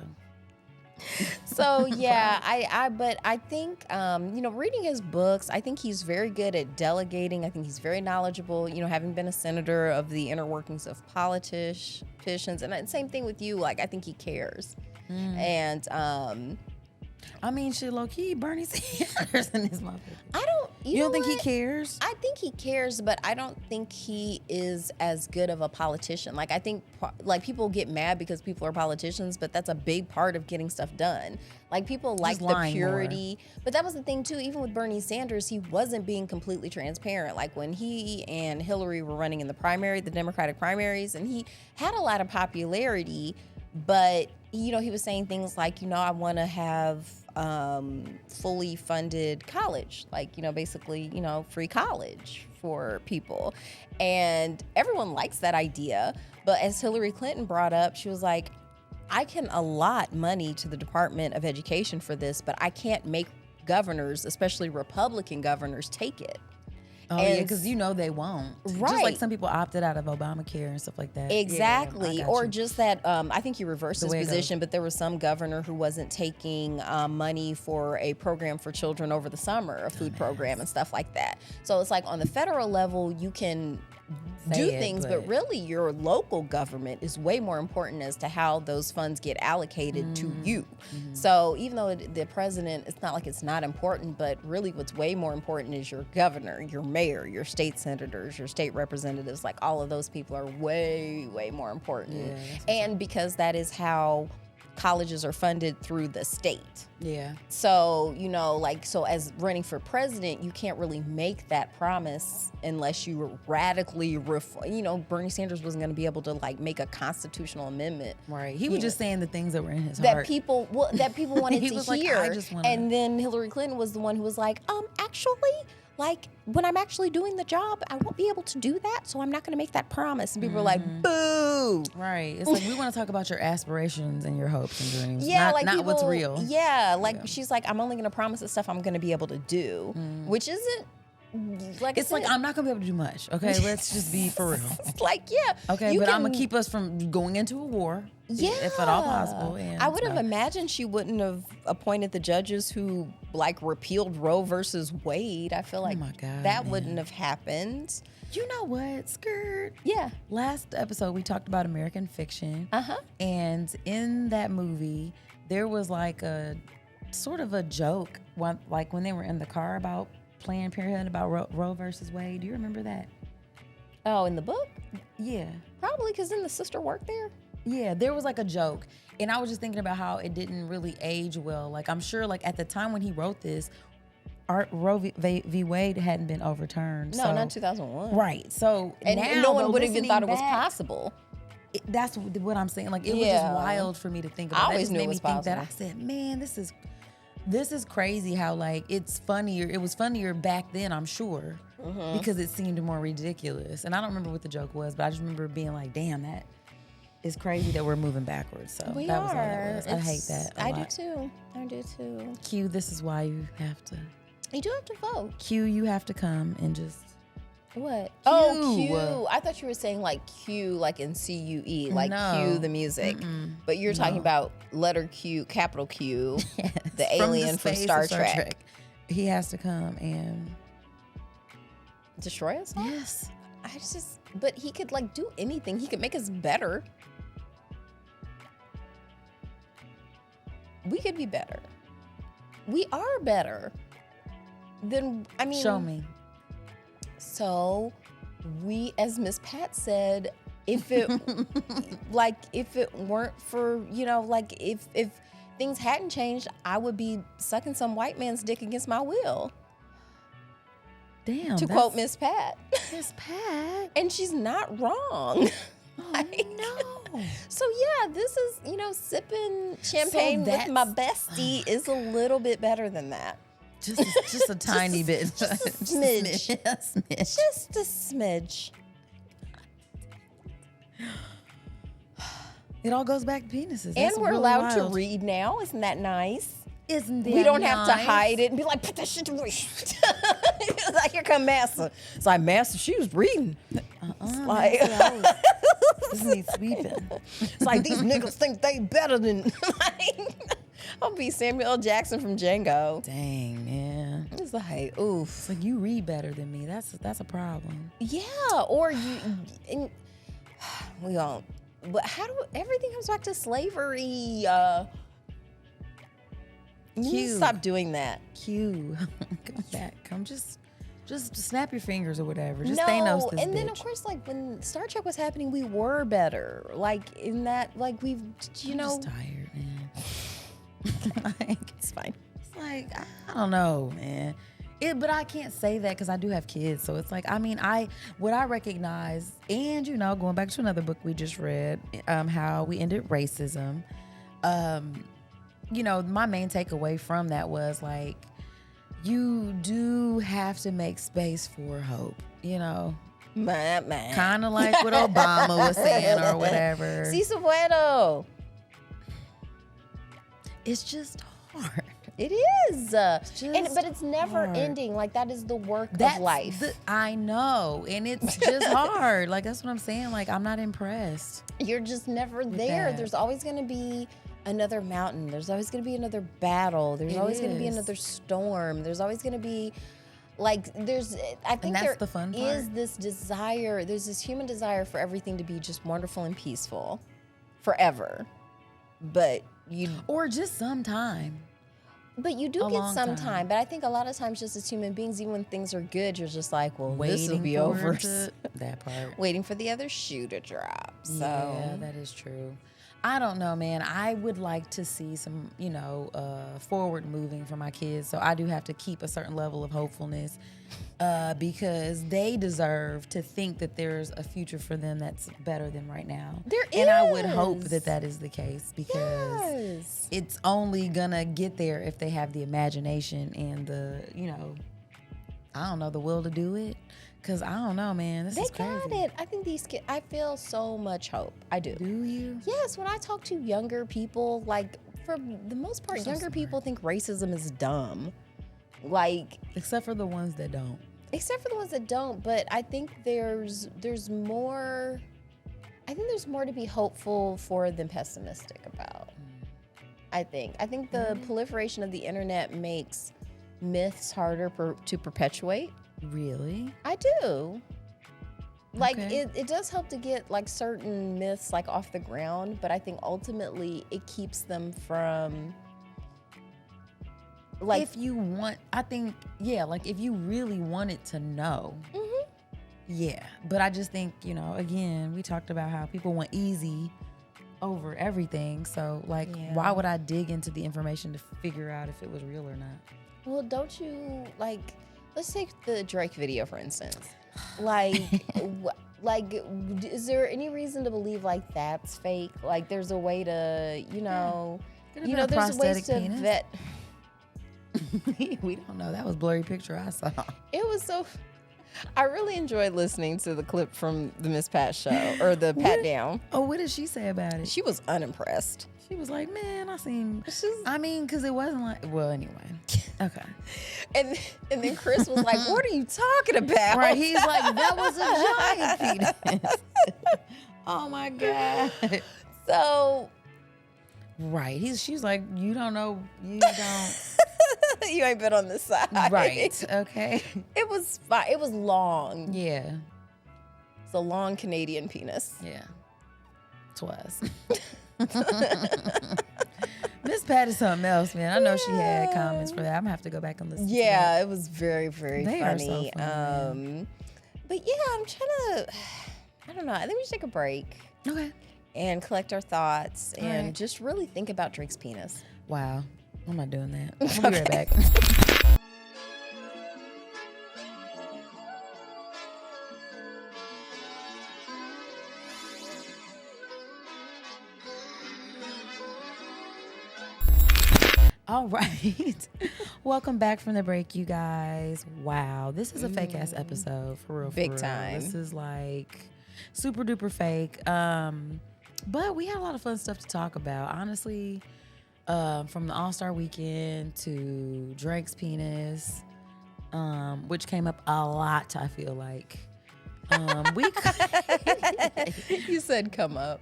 So yeah, but I think reading his books, I think he's very good at delegating. I think he's very knowledgeable. Having been a senator of the inner workings of politicians, and same thing with you. Like I think he cares, and I mean, shit, low key, Bernie Sanders in this motherfucker. I don't. You know don't think he what? cares? I think he cares, but I don't think he is as good of a politician. Like I think people get mad because people are politicians, but that's a big part of getting stuff done. Like people like the lying purity, but that was the thing too. Even with Bernie Sanders, he wasn't being completely transparent. Like when he and Hillary were running in the Democratic primaries, and he had a lot of popularity, but he was saying things like, I want to have fully funded college, like, basically, free college for people. And everyone likes that idea. But as Hillary Clinton brought up, she was like, I can allot money to the Department of Education for this, but I can't make governors, especially Republican governors, take it. Oh, yeah, because they won't. Just like Right. some people opted out of Obamacare and stuff like that. Exactly. Yeah, I got Or you. just that, I think he reversed The his way it goes. position, but there was some governor who wasn't taking money for a program for children over the summer, a food program and stuff like that. So it's like on the federal level, you can do Say it, things, but but- really your local government is way more important as to how those funds get allocated to you. So even though the president, it's not like it's not important, but really what's way more important is your governor, your mayor, your state senators, your state representatives. Like all of those people are way, way more important. Yeah, that's what's And because that is how colleges are funded through the state. Yeah. So, so as running for president, you can't really make that promise unless you radically Bernie Sanders wasn't going to be able to make a constitutional amendment. Right. He was just saying the things that were in his That heart. people wanted He to was like, hear. I just wanna- And then Hillary Clinton was the one who was like, actually, when I'm actually doing the job, I won't be able to do that, so I'm not going to make that promise. And people were like, boo. Right. It's like we want to talk about your aspirations and your hopes and dreams. Yeah, not, like not what's people- real. Yeah, she's like, I'm only going to promise the stuff I'm going to be able to do, which isn't like It's like, I'm not going to be able to do much, okay? Let's just be for real. It's like, yeah. Okay, but I'm going to keep us from going into a war, if at all possible. And I would have imagined she wouldn't have appointed the judges who, like, repealed Roe versus Wade. I feel like my God, that wouldn't have happened. You know what, Skirt? Yeah. Last episode, we talked about American Fiction. Uh-huh. And in that movie, there was like a sort of a joke, like when they were in the car about Planned Parenthood, about Roe versus Wade. Do you remember that? Oh, in the book? Yeah. Probably because then the sister worked there. Yeah, there was like a joke. And I was just thinking about how it didn't really age well. Like, I'm sure like at the time when he wrote this, Roe v. Wade hadn't been overturned. No, not 2001. Right. So and now, no one would have even listening thought it was back, possible. That's what I'm saying. Like, it was just wild for me to think about. I always That just knew made it me was think possible. that. I said, man, this is crazy how like it's funnier. It was funnier back then, I'm sure, because it seemed more ridiculous. And I don't remember what the joke was, but I just remember being like, damn, that is crazy that we're moving backwards. So We that are. was all that was. I hate that. I do too. I do too. Q, this is why you have to. You do have to vote. Q, you have to come and just. What? Q. Oh, Q. I thought you were saying like Q, like in CUE, like No. Q the music. But you're talking about letter Q, capital Q, the alien from space Star of Trek. He has to come and. Destroy us all? Yes. But he could like do anything. He could make us better. We could be better. We are better. Then, I mean. Show me. So, we, as Miss Pat said, if it weren't for, like if things hadn't changed, I would be sucking some white man's dick against my will. Damn. To quote Miss Pat. Miss Pat. And she's not wrong. Oh, no. So yeah, this is, sipping champagne with my bestie is a little bit better than that. Just a tiny bit. Just a smidge. A smidge. Just a smidge. It all goes back to penises. And That's we're really allowed wild. to read now. Isn't that nice? Isn't that We don't have to nice? hide it and be like, put that shit away. Like, here come Master. It's like, Master, she was reading. It's like, This needs sweeping. it's like, these niggas think they better than, I'll be Samuel L. Jackson from Django. Dang, man. It's like, oof. It's like, you read better than me. That's a problem. Yeah, or we don't. But everything comes back to slavery. You need to Cute. stop doing that. Q. Come back. Come just snap your fingers or whatever. Just No, Thanos this and then of bitch. course, like when Star Trek was happening, we were better. Like in that, like we've, I'm just tired, man. Like, it's fine. it's like, I don't know, man. But I can't say that because I do have kids. So it's like, I mean, what I recognize, and going back to another book we just read, how we ended racism. My main takeaway from that was like, you do have to make space for hope, Man. kind of like what Obama was saying or whatever. Si se puedo. It's just hard. It is. just But it's never hard. ending. Like that is the work That's of life. I know, and it's just hard. Like that's what I'm saying. Like I'm not impressed. You're just never there. that. There's always going to be another mountain. There's always going to be another battle. There's always going to be is. another storm. There's always going to be I think that's there the fun is part. this desire, there's this human desire for everything to be just wonderful and peaceful forever. But you just sometime. do A get long some time. time. But I think a lot of times just as human beings, even when things are good, you're just like, well, this will Waiting be for over. that part. Waiting for the other shoe to drop. So Yeah, that is true. I don't know, man. I would like to see some, forward moving for my kids. So I do have to keep a certain level of hopefulness because they deserve to think that there's a future for them that's better than right now. There And I would hope is. that is the case because Yes. it's only gonna get there if they have the imagination and the, the will to do it. Cause I don't know, man. This They is crazy. got it. I think these kids, I feel so much hope. I do. Do you? Yes, when I talk to younger people, like for the most part, So younger smart. people think racism is dumb. Like, Except for the ones that don't. Except for the ones that don't, but I think there's more. I think there's more to be hopeful for than pessimistic about. I think the proliferation of the internet makes myths harder to perpetuate. Really? I do. Like Okay. it does help to get like certain myths like off the ground, but I think ultimately it keeps them from like if you want, I think, yeah, like if you really wanted to know. Mhm. Yeah. But I just think, again, we talked about how people want easy over everything. So, like, Yeah. why would I dig into the information to figure out if it was real or not? Well, don't you like? Let's take the Drake video for instance. Like, is there any reason to believe like that's fake? Like, there's a way to, Could have been a there's ways prosthetic to penis. vet. We don't know. That was a blurry picture I saw. It was so. I really enjoyed listening to the clip from the Miss Pat show or the Pat Down. Oh, what did she say about it? She was unimpressed. She was like, man, She's- because it wasn't like, well, anyway. Okay. And then Chris was like, "What are you talking about?" Right. He's like, that was a giant penis. Oh my God. So Right. She's like, you don't know. You don't. you ain't been on this side, Right. Okay. It was fine. It was long. Yeah. It's a long Canadian penis. Yeah. Twas. Miss Pat is something else, man. I know she had comments for that. I'm gonna have to go back and listen to that. Yeah, it was very, very They are funny. so funny, But yeah, I'm trying to. I don't know. I think we should take a break Okay. and collect our thoughts All and right. just really think about Drake's penis. Wow. I'm not doing that. We'll be right back. All right. Welcome back from the break, you guys. Wow. This is a fake ass episode for real. Big for real. time. This is like super duper fake. But we had a lot of fun stuff to talk about. Honestly, from the All-Star weekend to Drake's penis, which came up a lot, I feel like. We You said come up.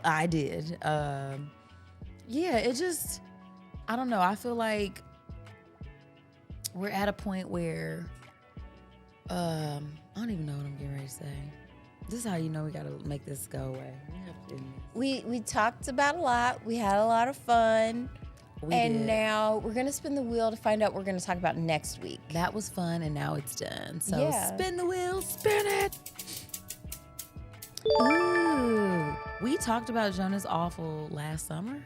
I did. Yeah, it just, I don't know. I feel like we're at a point where I don't even know what I'm getting ready to say. This is how you know we gotta make this go away. We have to end this. We talked about a lot. We had a lot of fun. We and did. now we're going to spin the wheel to find out what we're going to talk about next week. That was fun, and now it's done. So Yeah. spin the wheel, spin it. Ooh, we talked about Jonah's Awful last summer.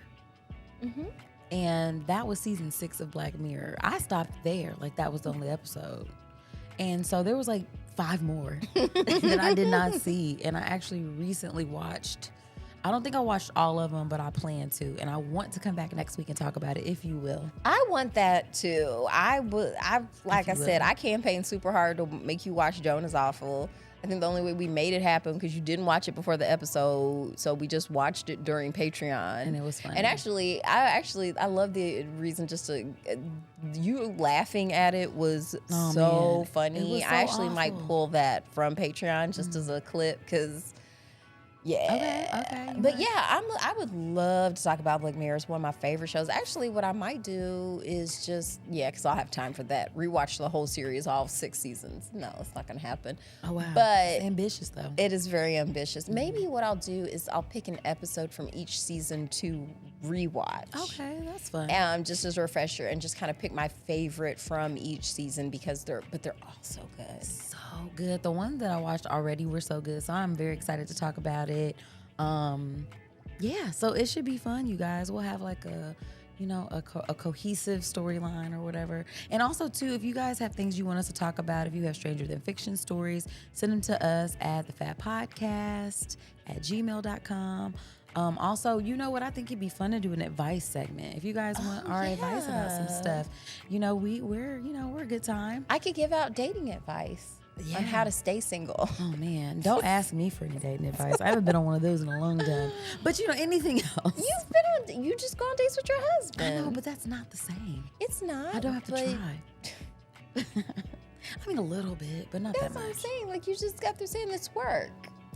Mm-hmm. And that was season 6 of Black Mirror. I stopped there. Like, that was the only episode. And so there was like 5 more that I did not see. And I actually recently watched, I don't think I watched all of them, but I plan to. And I want to come back next week and talk about it, if you will. I want that too. Like I you said, will. I campaigned super hard to make you watch Jonah's Awful. I think the only way we made it happen because you didn't watch it before the episode, so we just watched it during Patreon, And it was funny. And I love the reason just to you laughing at it was Oh, so man. funny. It was so I actually might awful. pull that from Patreon just as a clip because. Yeah. Okay. But yeah, I would love to talk about Black Mirror. It's one of my favorite shows. Actually, what I might do is just, because I'll have time for that. Rewatch the whole series, all 6 seasons. No, it's not going to happen. Oh, wow. But It's ambitious, though. it is very ambitious. Maybe what I'll do is I'll pick an episode from each season to rewatch. Okay, that's fun. Just as a refresher and just kind of pick my favorite from each season because they're all so good. So good. The ones that I watched already were so good, so I'm very excited to talk about it. So it should be fun, you guys. We'll have like a cohesive storyline or whatever. And also too, if you guys have things you want us to talk about, if you have stranger than fiction stories, send them to us at thefatpodcast@gmail.com. Also, you know what? I think it'd be fun to do an advice segment. If you guys want our advice about some stuff, we're a good time. I could give out dating advice on how to stay single. Oh man, don't ask me for any dating advice. I haven't been on one of those in a long time. But anything else? You just go on dates with your husband. I know, but that's not the same. It's not. I don't have to but try. I mean, a little bit, but not That's that what much. I'm saying. Like, you just got through saying it's work.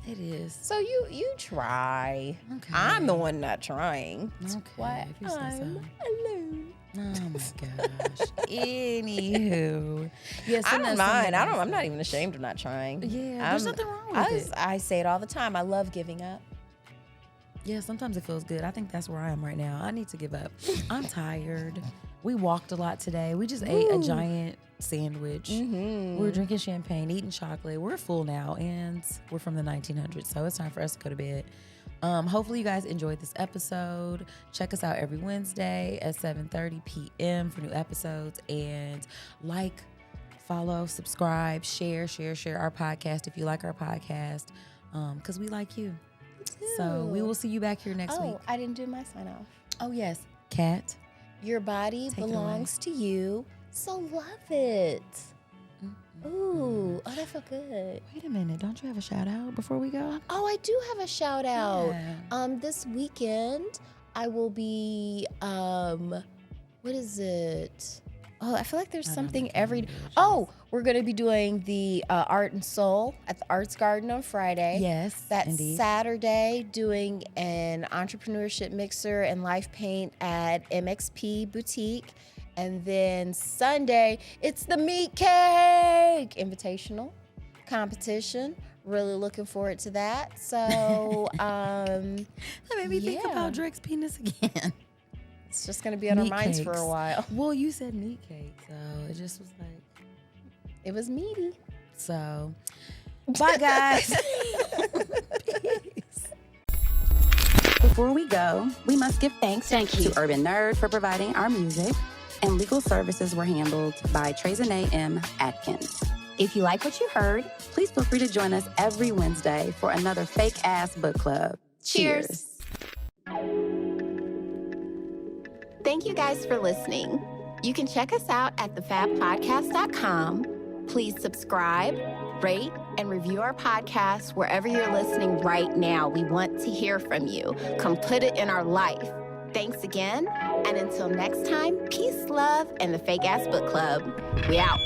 It is. So you try. Okay. I'm the one not trying. Okay, Why if you say so. I'm alone. Oh my gosh. Anywho, yes, I don't mind. I'm not even ashamed of not trying. Yeah, there's nothing wrong with it. I say it all the time. I love giving up. Yeah, sometimes it feels good. I think that's where I am right now. I need to give up. I'm tired. We walked a lot today. We just ate a giant sandwich. Mm-hmm. We're drinking champagne, eating chocolate. We're full now, and we're from the 1900s, so it's time for us to go to bed. Hopefully you guys enjoyed this episode. Check us out every Wednesday at 7:30 p.m. for new episodes. And like, follow, subscribe, share our podcast if you like our podcast, because we like you. So we will see you back here next week. Oh, I didn't do my sign off. Oh, yes. Kat. Your body Take it belongs to you, so love it. Mm-hmm. Ooh, oh, that felt good. Wait a minute. Don't you have a shout out before we go? Oh, I do have a shout out. Yeah. This weekend I will be what is it? Oh, I feel like there's something every. Oh, we're gonna be doing the Art and Soul at the Arts Garden on Friday. Yes, That indeed. Saturday, doing an entrepreneurship mixer and life paint at MXP Boutique. And then Sunday, it's the Meat Cake Invitational competition. Really looking forward to that. So, That made me think yeah. about Drake's penis again. it's just going to be on our Meat minds for cakes. a while. Well, you said meat cake, so it just was like, It was meaty. so. Bye, guys. Peace. Before we go, we must give thanks to Urban Nerd for providing our music, and legal services were handled by Trezene M. Atkins. If you like what you heard, please feel free to join us every Wednesday for another fake-ass book club. Cheers. Thank you guys for listening. You can check us out at thefabpodcast.com. Please subscribe, rate, and review our podcast wherever you're listening right now. We want to hear from you. Come put it in our life. Thanks again, and until next time, peace, love, and the Fake Ass Book Club. We out.